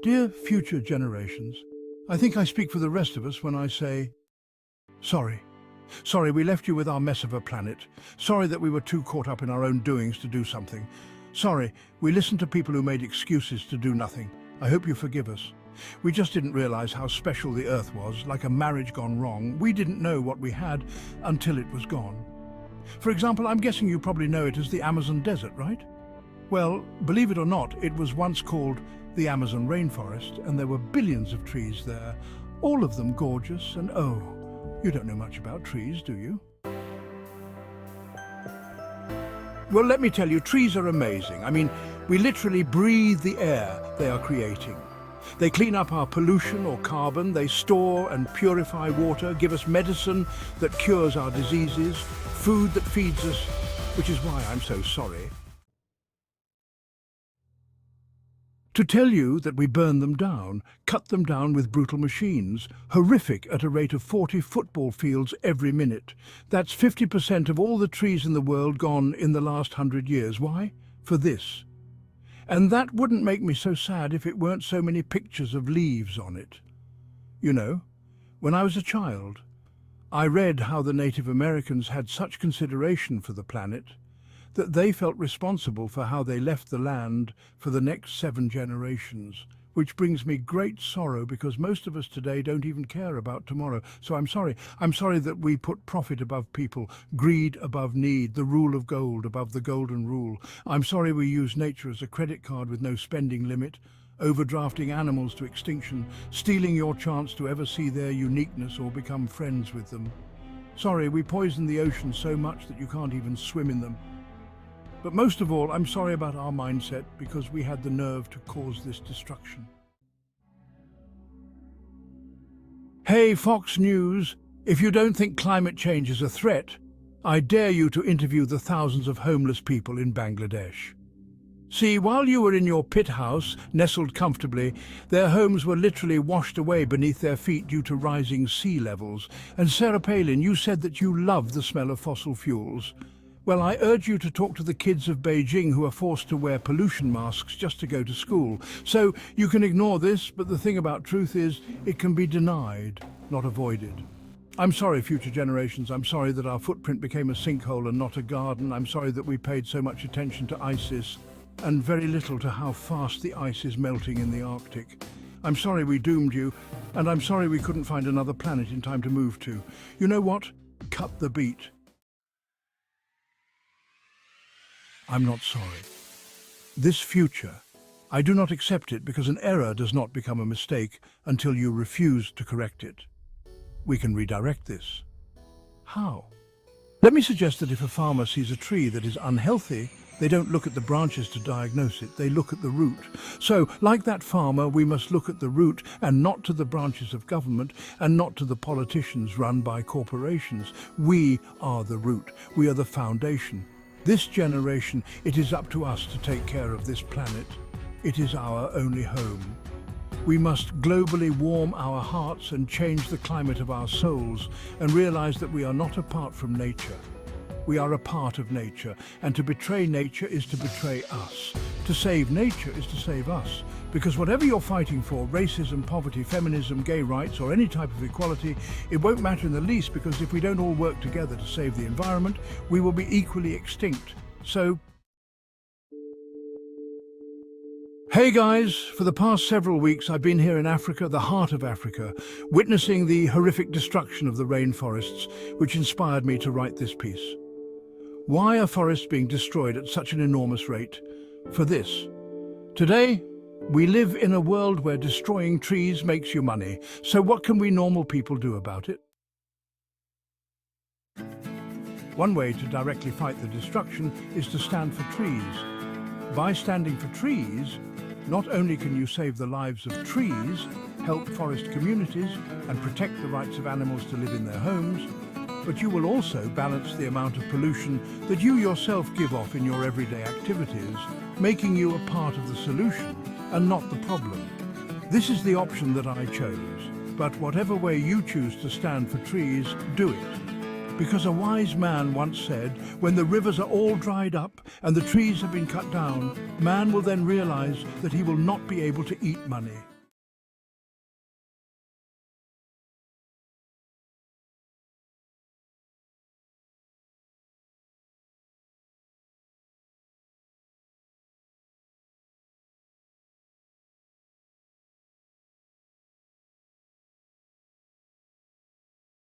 Dear future generations, I think I speak for the rest of us when I say, sorry. Sorry we left you with our mess of a planet. Sorry that we were too caught up in our own doings to do something. Sorry, we listened to people who made excuses to do nothing. I hope you forgive us. We just didn't realize how special the Earth was, like a marriage gone wrong. We didn't know what we had until it was gone. For example, I'm guessing you probably know it as the Amazon desert, right? Well, believe it or not, it was once called the Amazon rainforest, and there were billions of trees there, all of them gorgeous, and oh, you don't know much about trees, do you? Well, let me tell you, trees are amazing. I mean, we literally breathe the air they are creating. They clean up our pollution or carbon, they store and purify water, give us medicine that cures our diseases, food that feeds us, which is why I'm so sorry to tell you that we burn them down, cut them down with brutal machines, horrific at a rate of 40 football fields every minute. That's 50% of all the trees in the world gone in the last 100 years. Why? For this. And that wouldn't make me so sad if it weren't so many pictures of leaves on it. You know, when I was a child, I read how the Native Americans had such consideration for the planet that they felt responsible for how they left the land for the next 7 generations, which brings me great sorrow because most of us today don't even care about tomorrow. So I'm sorry. I'm sorry that we put profit above people, greed above need, the rule of gold above the golden rule. I'm sorry we use nature as a credit card with no spending limit, overdrafting animals to extinction, stealing your chance to ever see their uniqueness or become friends with them. Sorry, we poison the oceans so much that you can't even swim in them. But most of all, I'm sorry about our mindset because we had the nerve to cause this destruction. Hey, Fox News, if you don't think climate change is a threat, I dare you to interview the thousands of homeless people in Bangladesh. See, while you were in your pit house, nestled comfortably, their homes were literally washed away beneath their feet due to rising sea levels. And Sarah Palin, you said that you love the smell of fossil fuels. Well, I urge you to talk to the kids of Beijing who are forced to wear pollution masks just to go to school. So you can ignore this, but the thing about truth is it can be denied, not avoided. I'm sorry, future generations. I'm sorry that our footprint became a sinkhole and not a garden. I'm sorry that we paid so much attention to ISIS and very little to how fast the ice is melting in the Arctic. I'm sorry we doomed you, and I'm sorry we couldn't find another planet in time to move to. You know what? Cut the beat. I'm not sorry. This future, I do not accept it because an error does not become a mistake until you refuse to correct it. We can redirect this. How? Let me suggest that if a farmer sees a tree that is unhealthy, they don't look at the branches to diagnose it, they look at the root. So, like that farmer, we must look at the root and not to the branches of government and not to the politicians run by corporations. We are the root. We are the foundation. This generation, it is up to us to take care of this planet. It is our only home. We must globally warm our hearts and change the climate of our souls and realize that we are not apart from nature. We are a part of nature, and to betray nature is to betray us. To save nature is to save us. Because whatever you're fighting for, racism, poverty, feminism, gay rights, or any type of equality, it won't matter in the least, because if we don't all work together to save the environment, we will be equally extinct. So, hey guys, for the past several weeks I've been here in Africa, the heart of Africa, witnessing the horrific destruction of the rainforests, which inspired me to write this piece. Why are forests being destroyed at such an enormous rate? For this. Today, we live in a world where destroying trees makes you money. So what can we normal people do about it? One way to directly fight the destruction is to stand for trees. By standing for trees, not only can you save the lives of trees, help forest communities, and protect the rights of animals to live in their homes, but you will also balance the amount of pollution that you yourself give off in your everyday activities, making you a part of the solution and not the problem. This is the option that I chose, but whatever way you choose to stand for trees, do it. Because a wise man once said, when the rivers are all dried up and the trees have been cut down, man will then realize that he will not be able to eat money.